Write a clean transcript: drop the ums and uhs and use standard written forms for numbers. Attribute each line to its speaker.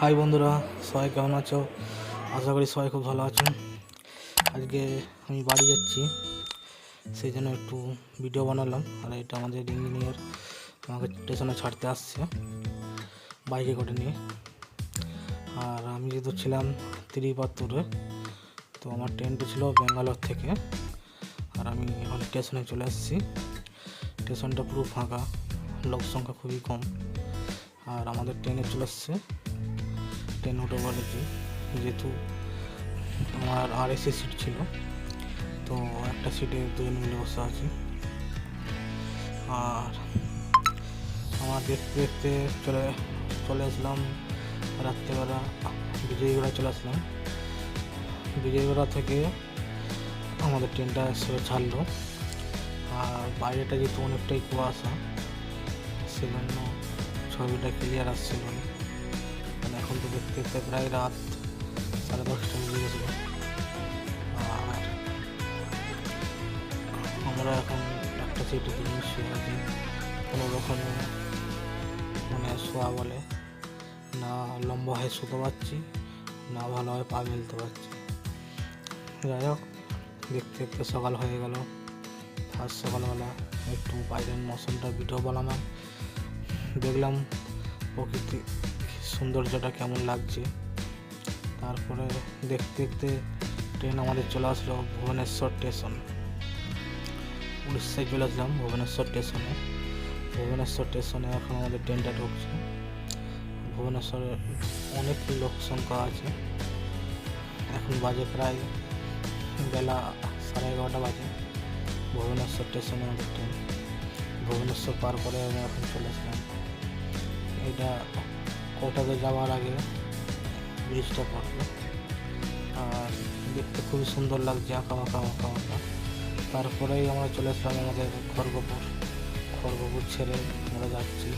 Speaker 1: High বন্ধুরা, সবাই কেমন আছো? আশা করি সবাই খুব ভালো আছো। আজকে আমি বাড়ি যাচ্ছি, সেই জন্য একটু ভিডিও বানালাম। আর এটা আমাদের ইঞ্জিনিয়ার আমাকে স্টেশনে ছাড়তে আসছে বাইকে করে নিয়ে। আর আমি যেহেতু ছিলাম তিরুপাত্তুরে, তো আমার ট্রেনটি ছিল ব্যাঙ্গালোর থেকে। আর আমি এখন স্টেশনে চলে এসেছি। স্টেশনটা পুরো ফাঁকা, লোক সংখ্যা খুবই কম। আর আমাদের ট্রেনে চলে এসছে, ট্রেন উঠে পড়েছি। যেহেতু আমার আরএসি সিট ছিল, তো একটা সিটে দুজন মিলে বসে আছি। আর আমার দেখতে দেখতে চলে আসলাম রাত্রেবেলা বিজয়গড়া চলে আসলাম। বিজয়গড়া থেকে আমাদের ট্রেনটা এসে ছাড়লো। আর বাইরেটা যেহেতু অনেকটাই কুয়াশা, সেজন্য ছবিটা ক্লিয়ার আসছিল না। মানে এখন তো দেখতে দেখতে প্রায় রাত 10:30 বেজে গেছিলো। আর আমরা এখন একটা সিটে দুজন শুয়ে আছি। কোনো রকমে মানে শোয়া বলে না, লম্বা হয়ে শুতে পারছি না, ভালোভাবে পা মেলতে পারছি। যাই হোক, দেখতে দেখতে সকাল হয়ে গেল। ফার্স্ট সকালবেলা একটু বাইরের মৌসুমটা ভিডিও বানালাম, দেখলাম প্রকৃতি সৌন্দর্যটা কেমন লাগছে। তারপরে দেখতে দেখতে ট্রেন আমাদের চলে আসলো ভুবনেশ্বর স্টেশন। উড়িষ্যায় চলে আসলাম ভুবনেশ্বর স্টেশনে। ভুবনেশ্বর স্টেশনে এখন আমাদের ট্রেনটা ঢুকছে। ভুবনেশ্বরে অনেক লোক সংখ্যা আছে। এখন বাজে প্রায় বেলা 11:30 বাজে। ভুবনেশ্বর স্টেশনে আমাদের ট্রেন। ভুবনেশ্বর পার করে আমি এখন চলে আসলাম। এটা কলকাতা যাওয়ার আগে ব্রিজটা পড়বে। আর দেখতে খুবই সুন্দর লাগছে, আঁকা বাঁকা আঁকা বাঁকা। তারপরেই আমরা চলে আসলাম আমাদের খড়গপুর ছেড়ে আমরা যাচ্ছি